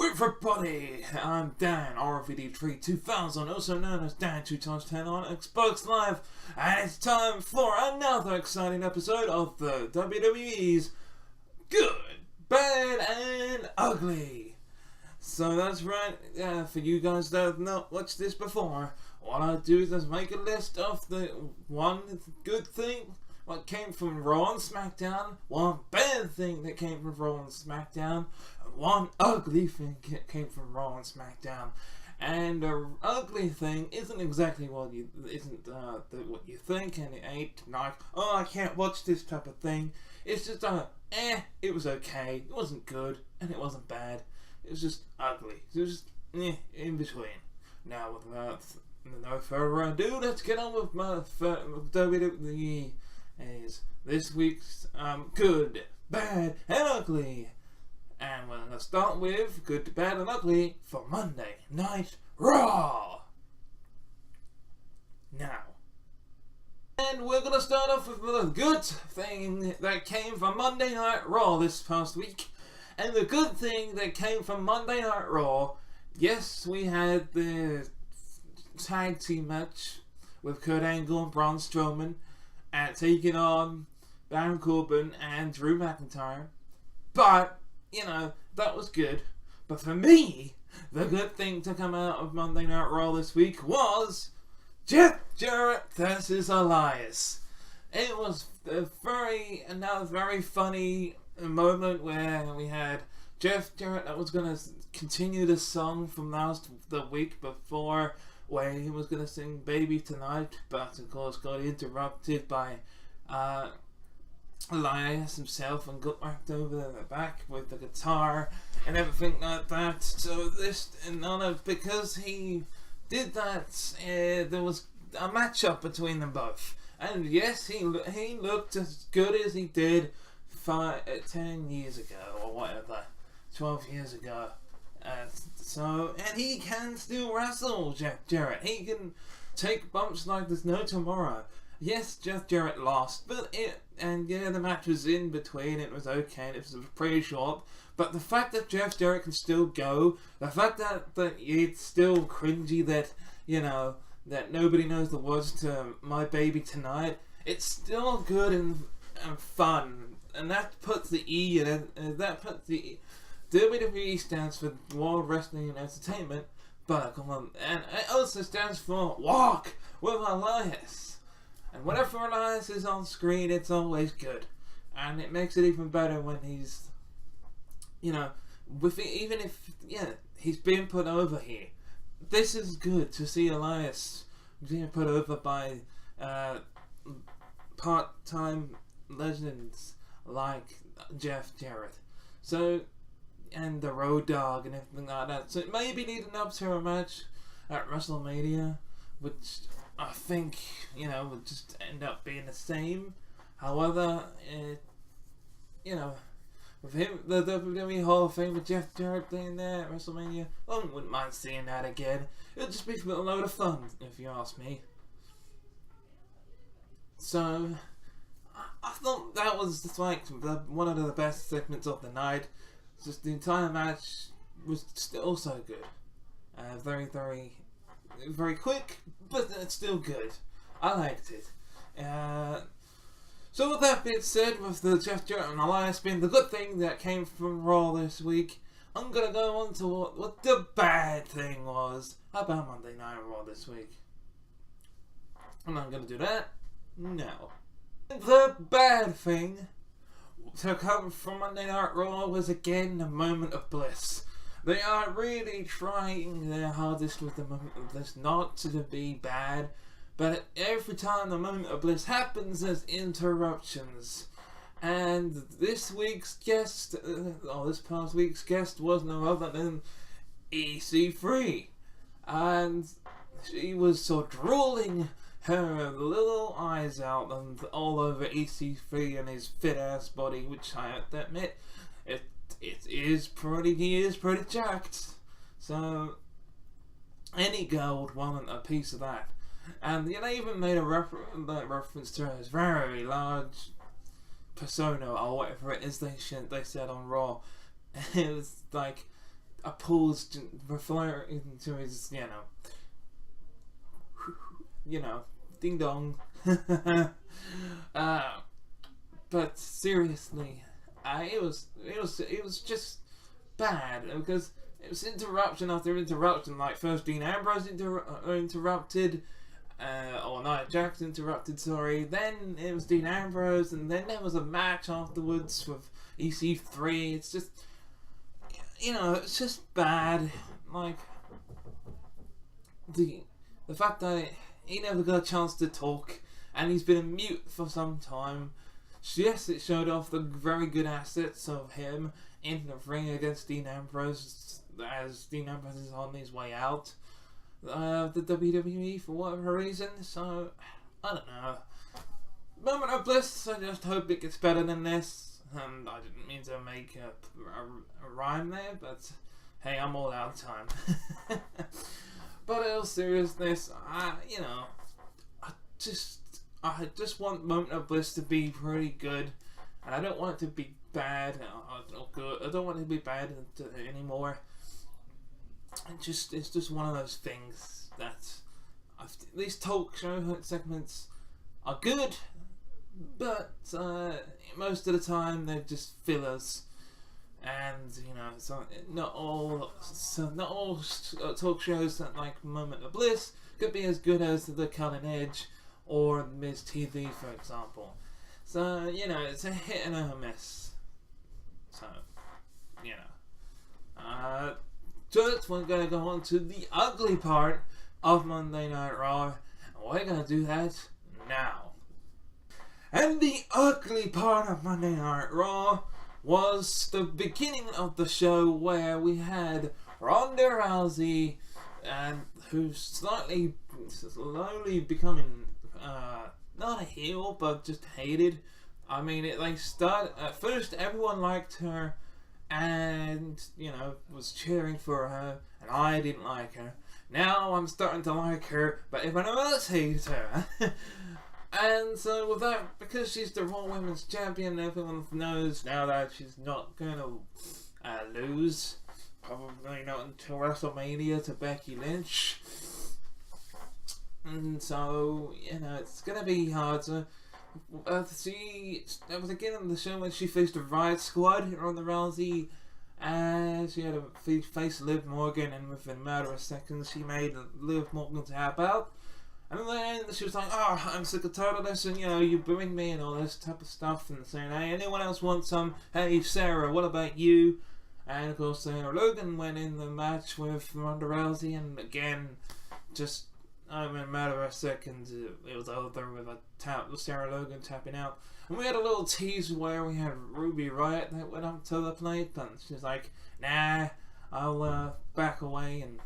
Hello everybody, I'm Danrvdtree2000, also known as Dan2x10 on Xbox Live, and it's time for another exciting episode of the WWE'S Good, Bad and Ugly. So that's right, for you guys that have not watched this before, what I do is make a list of the one good thing what came from Raw and SmackDown, one bad thing that came from Raw and SmackDown, one ugly thing that came from Raw and SmackDown. And the ugly thing isn't exactly what you think, and it ain't like, oh, I can't watch this type of thing. It's just it was okay. It wasn't good and it wasn't bad. It was just ugly. It was just in between. Now without no further ado, let's get on with my WWE. Is this week's Good, Bad and Ugly. And we're going to start with Good, Bad and Ugly for Monday Night Raw. Now. And we're going to start off with the good thing that came from Monday Night Raw this past week. And the good thing that came from Monday Night Raw, yes, we had the tag team match with Kurt Angle and Braun Strowman and taking on Baron Corbin and Drew McIntyre. But, you know, that was good. But for me, the good thing to come out of Monday Night Raw this week was Jeff Jarrett versus Elias. It was another very funny moment where we had Jeff Jarrett that was going to continue the song from the week before, where he was going to sing Baby Tonight, but of course got interrupted by Elias himself and got whacked over the back with the guitar and everything like that. So because he did that, there was a matchup between them both. And yes, he looked as good as he did 10 years ago, or whatever, 12 years ago. And he can still wrestle, Jeff Jarrett. He can take bumps like there's no tomorrow. Yes, Jeff Jarrett lost, the match was in between. It was okay, and it was pretty short. But the fact that Jeff Jarrett can still go, the fact that it's still cringy that, that nobody knows the words to My Baby Tonight, it's still good and fun. And that puts the E in it, and that puts the WWE stands for World Wrestling and Entertainment, but and it also stands for Walk with Elias. And whenever Elias is on screen, it's always good, and it makes it even better when he's, even if he's being put over here. This is good to see Elias being put over by part-time legends like Jeff Jarrett. So. And the Road Dogg and everything like that. So it may be leading up to a match at WrestleMania, which I think, would just end up being the same. However, with him, the WWE Hall of Fame with Jeff Jarrett being there at WrestleMania, I wouldn't mind seeing that again. It would just be a load of fun, if you ask me. So, I thought that was just like one of the best segments of the night. Just the entire match was still so good. Very, very, very quick, but it's still good. I liked it. So with that being said, with the Jeff Jarrett and Elias being the good thing that came from Raw this week, I'm going to go on to what the bad thing was about Monday Night Raw this week. I'm not going to do that. No. The bad thing to come from Monday Night Raw was again a moment of bliss. They are really trying their hardest with the moment of bliss not to be bad, but every time the moment of bliss happens, there's interruptions. And this past week's guest was no other than EC3, and she was so drooling her little eyes out and all over EC3 and his fit ass body, which I have to admit, he is pretty jacked. So any girl would want a piece of that. And they even made a reference to his very large persona or whatever it is they said on Raw. It was like pause referring to his, ding dong. But seriously, it was just bad, because it was interruption after interruption. Like, first Dean Ambrose interrupted, or Nia Jax interrupted, sorry. Then it was Dean Ambrose, and then there was a match afterwards with EC3. It's just, it's just bad. Like, the fact that he never got a chance to talk, and he's been a mute for some time. Yes, it showed off the very good assets of him in the ring against Dean Ambrose, as Dean Ambrose is on his way out the WWE for whatever reason. So, I don't know. Moment of bliss. I just hope it gets better than this. And I didn't mean to make a rhyme there, but hey, I'm all out of time. But in all seriousness, I just want Moment of Bliss to be pretty good, and I don't want it to be bad or good. I don't want it to be bad anymore. It's just one of those things that these talk show segments are good, but most of the time they're just fillers. And so not all talk shows that like Moment of Bliss could be as good as the Cutting Edge or Miz TV, for example. So it's a hit and a miss. So just we're gonna go on to the ugly part of Monday Night Raw, and we're gonna do that now. And the ugly part of Monday Night Raw was the beginning of the show, where we had Ronda Rousey, who's slowly becoming not a heel, but just hated. I mean, at first everyone liked her and was cheering for her, and I didn't like her. Now I'm starting to like her, but everyone else hates her. And so with that, because she's the Raw Women's Champion, everyone knows now that she's not going to lose. Probably not until WrestleMania to Becky Lynch. And so, it's going to be hard to see. At the beginning of the show, when she faced the Riot Squad, Ronda Rousey, she had to face Liv Morgan, and within a matter of seconds, she made Liv Morgan tap out. And then she was like, "Oh, I'm sick and tired of this, and you bring me and all this type of stuff," and saying, "Hey, anyone else want some? Hey, Sarah, what about you?" And of course, Sarah Logan went in the match with Ronda Rousey, and again, just in a matter of seconds, it was over with Sarah Logan tapping out. And we had a little tease where we had Ruby Riott that went up to the plate, but she's like, "Nah, I'll back away." And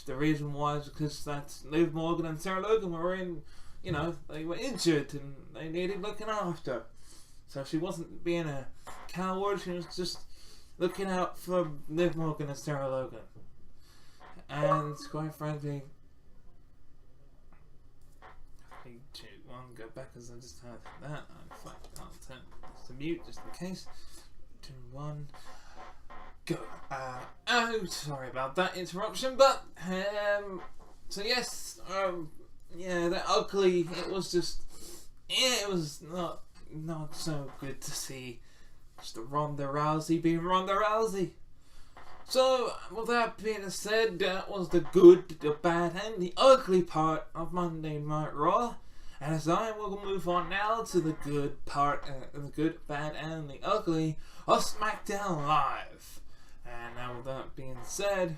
the reason why is because that's Liv Morgan and Sarah Logan were they were injured and they needed looking after. So she wasn't being a coward, she was just looking out for Liv Morgan and Sarah Logan. And quite frankly, 3, 2, 1, go back, because I just had that. I'll turn this to mute just in case. 2, 1. Go. Sorry about that interruption, but so yes, they're ugly. It was just, it was not so good to see just Ronda Rousey being Ronda Rousey. So with that being said, that was the good, the bad, and the ugly part of Monday Night Raw. And as I will move on now to the good part, the good, bad, and the ugly of SmackDown Live. And now with that being said,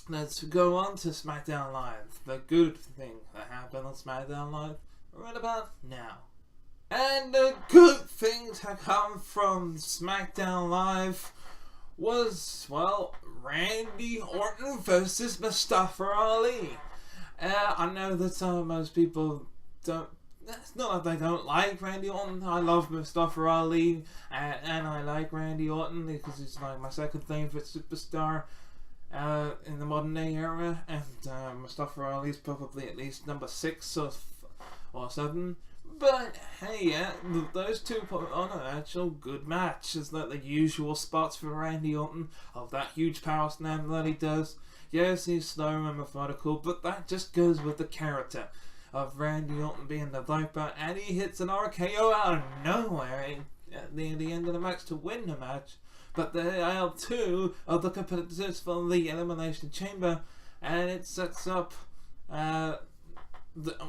let's go on to SmackDown Live. The good thing that happened on SmackDown Live right about now. And the good thing to come from SmackDown Live was, well, Randy Orton versus Mustafa Ali. I know that most people don't. It's not that they don't like Randy Orton. I love Mustafa Ali, and I like Randy Orton because he's like my second favorite superstar in the modern day era. And Mustafa Ali is probably at least number 6 or 7. But hey, yeah, those two put on an actual good match. It's like the usual spots for Randy Orton of that huge power slam that he does. Yes, he's slow and methodical, but that just goes with the character of Randy Orton being the Viper, and he hits an RKO out of nowhere at the end of the match to win the match. But there are two of the competitors for the Elimination Chamber, and it sets up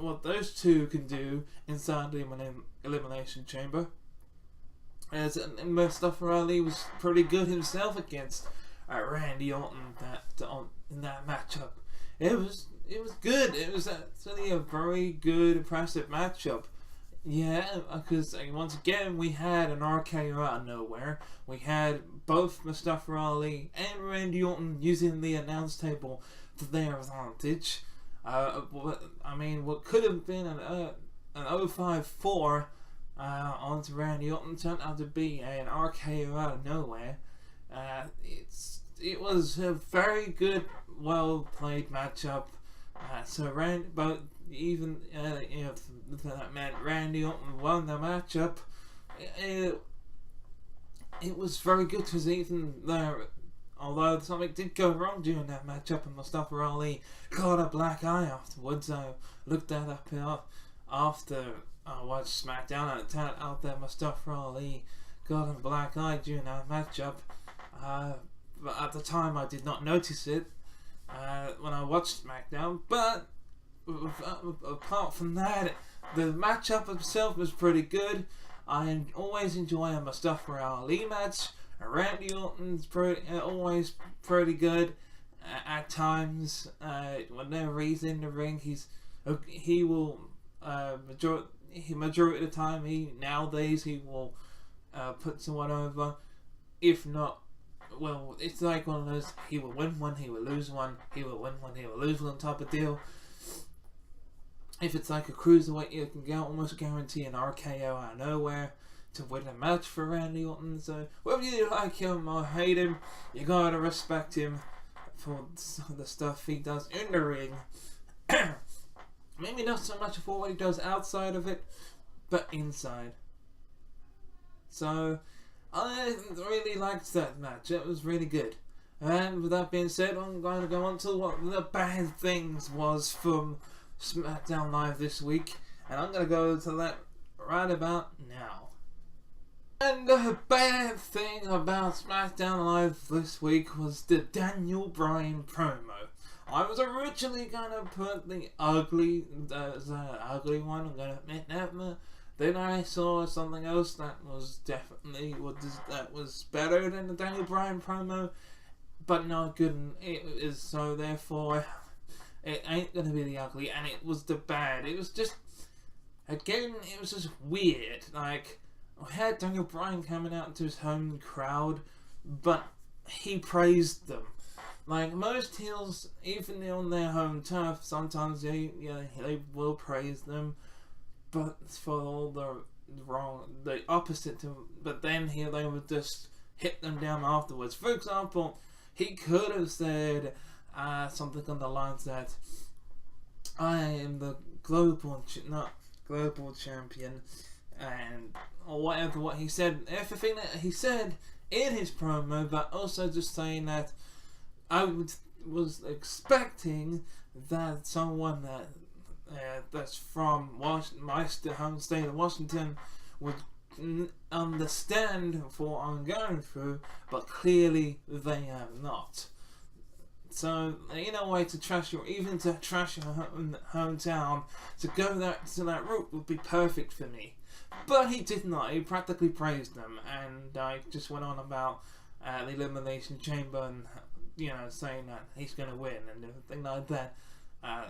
what those two can do inside the Elimination Chamber. As Mustafa Ali was pretty good himself against Randy Orton in that matchup. It was good. It was actually a very good, impressive matchup. Yeah, because once again we had an RKO out of nowhere. We had both Mustafa Ali and Randy Orton using the announce table to their advantage. What could have been an 054 onto Randy Orton turned out to be an RKO out of nowhere. It was a very good, well played matchup. But even if that meant Randy Orton won the matchup, it was very good because even there, although something did go wrong during that matchup and Mustafa Ali got a black eye afterwards, I looked that up after I watched SmackDown and it turned out that Mustafa Ali got a black eye during that matchup. But at the time I did not notice it when I watched SmackDown. But apart from that, the matchup itself was pretty good. I always enjoy a Mustafa Ali match. Randy Orton's always pretty good at times. Whenever he's in the ring, he will majority of the time nowadays he will put someone over. If not, well, it's like one of those, he will win one, he will lose one, he will win one, he will lose one type of deal. If it's like a cruiserweight, you can almost guarantee an RKO out of nowhere to win a match for Randy Orton. So whether you like him or hate him, you gotta respect him for the stuff he does in the ring. Maybe not so much for what he does outside of it, but inside. So I really liked that match. It was really good. And with that being said, I'm going to go on to what the bad things was from SmackDown Live this week, and I'm going to go to that right about now. And the bad thing about SmackDown Live this week was the Daniel Bryan promo. I was originally going to put the ugly one, I'm going to admit that, but then I saw something else that was definitely that was better than the Daniel Bryan promo, but not good. It is, so therefore it ain't gonna be the ugly, and it was the bad. It was just, again, it was just weird. Like, I had Daniel Bryan coming out into his home crowd, but he praised them. Like most heels, even on their home turf, sometimes they will praise them, but for all the opposite to, but then here they would just hit them down afterwards. For example, he could have said something on the lines that I am the global champion, and or whatever what he said, everything that he said in his promo, but also just saying that I was expecting that someone that's from my home state of Washington would understand what I'm going through, but clearly they have not. So, in a way, to trash your hometown, to go that route would be perfect for me. But he did not. He practically praised them, and I just went on about the Elimination Chamber and saying that he's going to win and everything like that. I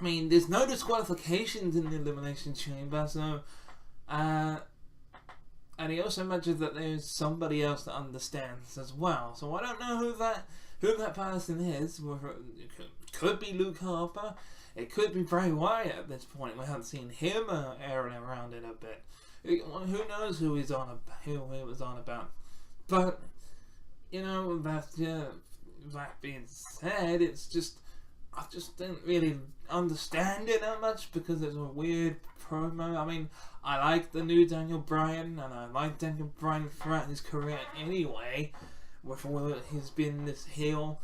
mean, there's no disqualifications in the Elimination Chamber, so and he also mentioned that there's somebody else that understands as well. So I don't know who that person is. It could be Luke Harper. It could be Bray Wyatt at this point. We haven't seen him airing around in a bit. Who knows who he was on about? But that being said, it's just I just didn't really understand it that much because it's a weird promo. I mean, I like the new Daniel Bryan, and I like Daniel Bryan throughout his career anyway. Before he's been this heel,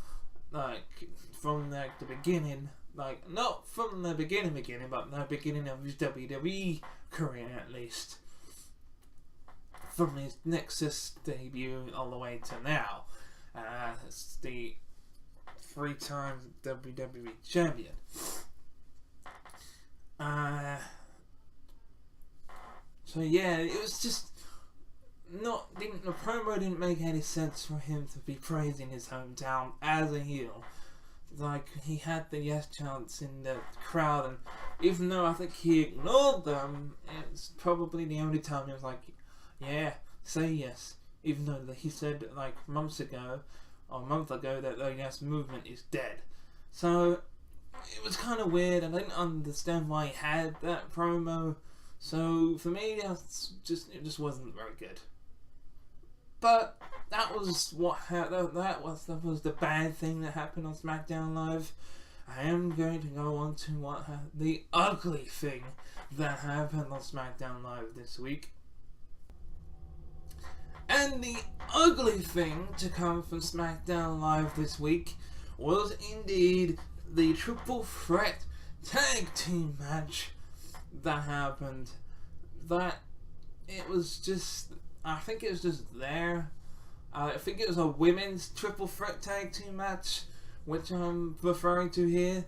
like from like the beginning, like not from the beginning, but the beginning of his WWE career at least. From his Nexus debut all the way to now, it's the 3-time WWE champion. So yeah, it was just the promo didn't make any sense for him to be praising his hometown as a heel. Like, he had the yes chants in the crowd, and even though I think he ignored them, it's probably the only time he was like, yeah, say yes. Even though he said like a month ago that the yes movement is dead. So it was kind of weird. I didn't understand why he had that promo. So for me, it just wasn't very good. But that was that was the bad thing that happened on SmackDown Live. I am going to go on to the ugly thing that happened on SmackDown Live this week. And the ugly thing to come from SmackDown Live this week was indeed the triple threat tag team match that happened. That it was just, I think it was just there. I think it was a women's triple threat tag team match, which I'm referring to here,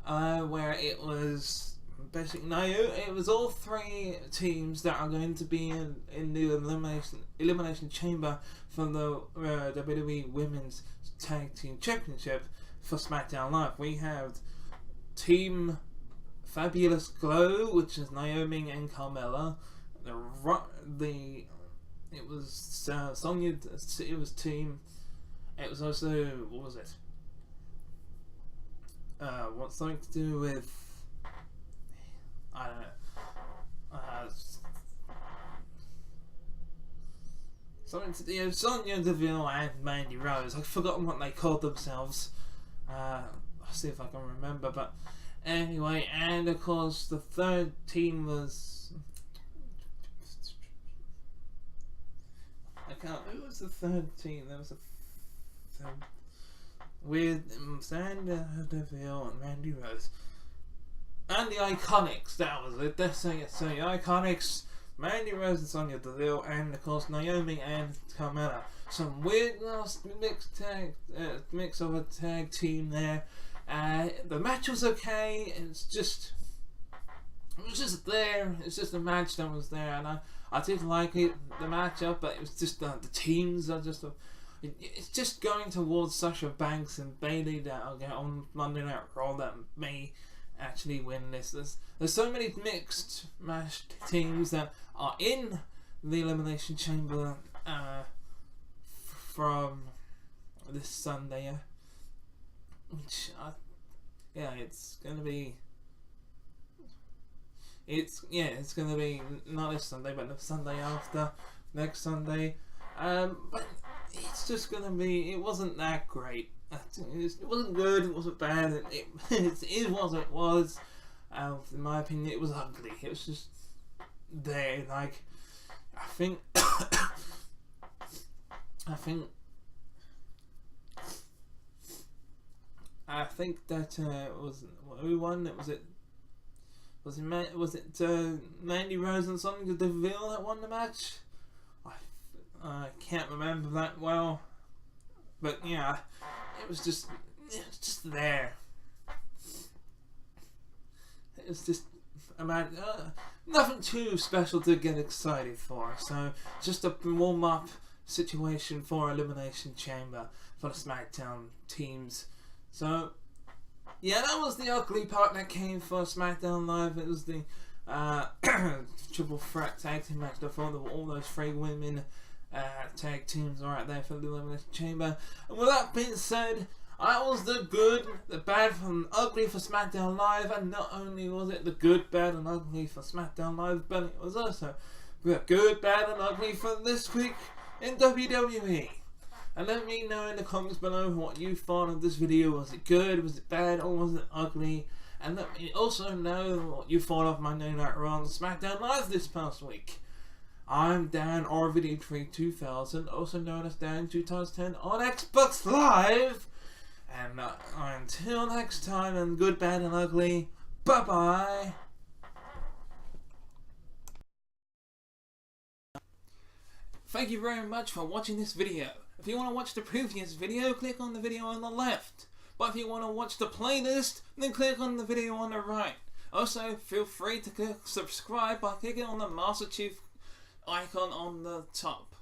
where it was basically it was all 3 teams that are going to be in the elimination chamber for the WWE Women's Tag Team Championship for SmackDown Live. We have Team Fabulous Glow, which is Naomi and Carmella. It was Sonya. It was team. It was also, what was it? What's something to do with, I don't know. Something to do with Sonya Deville and Mandy Rose. I've forgotten what they called themselves. I'll see if I can remember. But anyway, and of course the third team was, who was the third team? There was a with Sonya Deville and Mandy Rose. And the Iconics, that was it. Let's say it. So the Iconics, Mandy Rose and Sonya Deville, and of course Naomi and Carmella. Some weird last mix of a tag team there. The match was okay. It was just there. It's just a match that was there, and I did like it, the matchup, but it was just the teams are just. It's just going towards Sasha Banks and Bayley that will get on Monday Night Raw that may actually win this. There's so many mixed match teams that are in the Elimination Chamber from this Sunday, which it's gonna be. It's gonna be not this Sunday, but the Sunday after, next Sunday. But it's just gonna be. It wasn't that great. It wasn't good. It wasn't bad. It was what it was. In my opinion, it was ugly. It was just there. Like, I think that was who won. Was it Mandy Rose and Sonya Deville that won the match? I can't remember that well, but yeah, it was just there. It was just nothing too special to get excited for. So just a warm up situation for Elimination Chamber for the SmackDown teams. So yeah, that was the ugly part that came for SmackDown Live. It was the triple threat tag team match. I thought all those 3 women tag teams are right there for the Elimination Chamber. And with that being said, that was the good, the bad, and ugly for SmackDown Live. And not only was it the good, bad, and ugly for SmackDown Live, but it was also the good, bad, and ugly for this week in WWE. And let me know in the comments below what you thought of this video. Was it good, was it bad, or was it ugly? And let me also know what you thought of my No Night Raw on SmackDown Live this past week. I'm Danrvdtree2000, also known as Dan2x10 on Xbox Live. And until next time, and good, bad, and ugly, bye-bye. Thank you very much for watching this video. If you want to watch the previous video, click on the video on the left. But if you want to watch the playlist, then click on the video on the right. Also, feel free to click subscribe by clicking on the Master Chief icon on the top.